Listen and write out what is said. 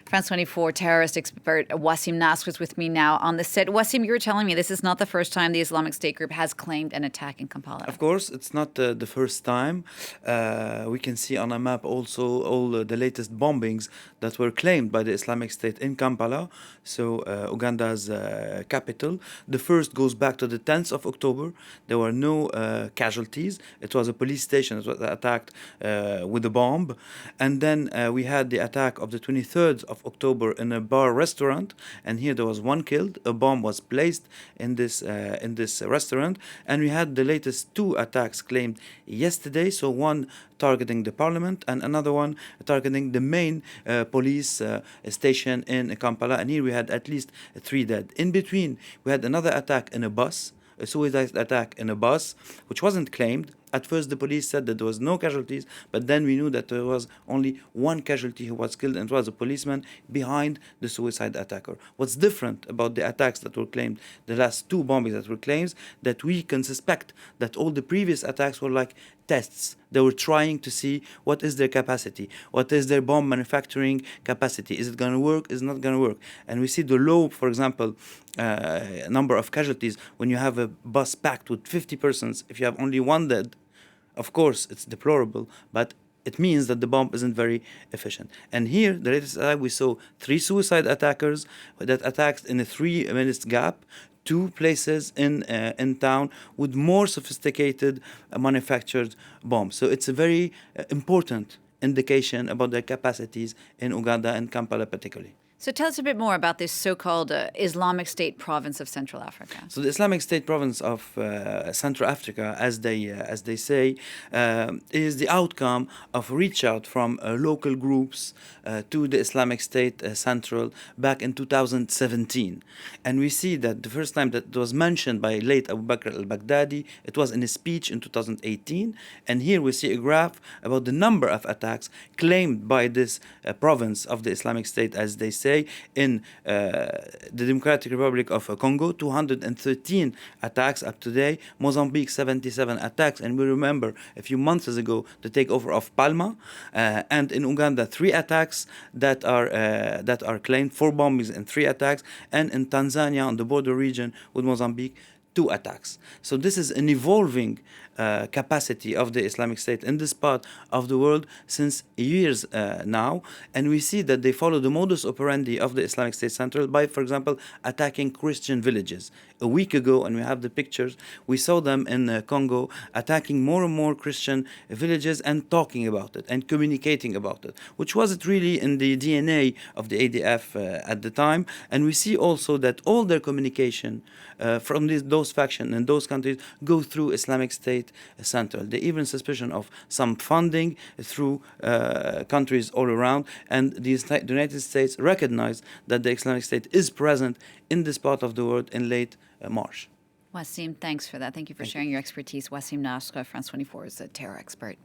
France 24 terrorist expert Wassim Nasr is with me now on the set. Wassim, you were telling me this is not the first time the Islamic State group has claimed an attack in Kampala. Of course, it's not the first time. We can see on a map also all the latest bombings that were claimed by the Islamic State in Kampala, so Uganda's capital. The first goes back to the 10th of October. There were no casualties. It was a police station that was attacked with a bomb. And then we had the attack of the 23rd of October in a bar restaurant, and here there was one killed. A bomb was placed in this restaurant, and we had the latest two attacks claimed yesterday. So one targeting the parliament and another one targeting the main police station in Kampala. And here we had at least 3 dead. In between, we had another attack in a bus, a suicide attack in a bus, which wasn't claimed. At first, the police said that there was no casualties, but then we knew that there was only one casualty who was killed, and it was a policeman behind the suicide attacker. What's different about the attacks that were claimed, the last 2 bombings that were claimed, that we can suspect that all the previous attacks were like tests. They were trying to see what is their capacity, what is their bomb manufacturing capacity. Is it going to work? Is it not going to work? And we see the low, for example, number of casualties when you have a bus packed with 50 persons. If you have only one dead, of course, it's deplorable, but it means that the bomb isn't very efficient. And here, the latest attack, we saw 3 suicide attackers that attacked in a 3-minute gap, 2 places in town with more sophisticated manufactured bombs. So it's a very important indication about their capacities in Uganda and Kampala particularly. So tell us a bit more about this so-called Islamic State province of Central Africa. So the Islamic State province of Central Africa, as they say, is the outcome of reach out from local groups to the Islamic State Central back in 2017. And we see that the first time that it was mentioned by late Abu Bakr al-Baghdadi, it was in a speech in 2018. And here we see a graph about the number of attacks claimed by this province of the Islamic State, as they say, in the Democratic Republic of Congo, 213 attacks up to date. Mozambique, 77 attacks. And we remember a few months ago the takeover of Palma. And in Uganda, 3 attacks that are claimed, 4 bombings and 3 attacks. And in Tanzania, on the border region with Mozambique, 2 attacks. So this is an evolving capacity of the Islamic State in this part of the world since years now. And we see that they follow the modus operandi of the Islamic State Central by, for example, attacking Christian villages. A week ago, and we have the pictures, we saw them in Congo attacking more and more Christian villages and talking about it and communicating about it, which wasn't really in the DNA of the ADF at the time. And we see also that all their communication from those factions in those countries go through Islamic State Central. They even suspicion of some funding through countries all around, and the United States recognized that the Islamic State is present in this part of the world in late March. Wassim, thanks for that. Thank you for sharing your expertise. Wassim Nasr, France 24's a terror expert.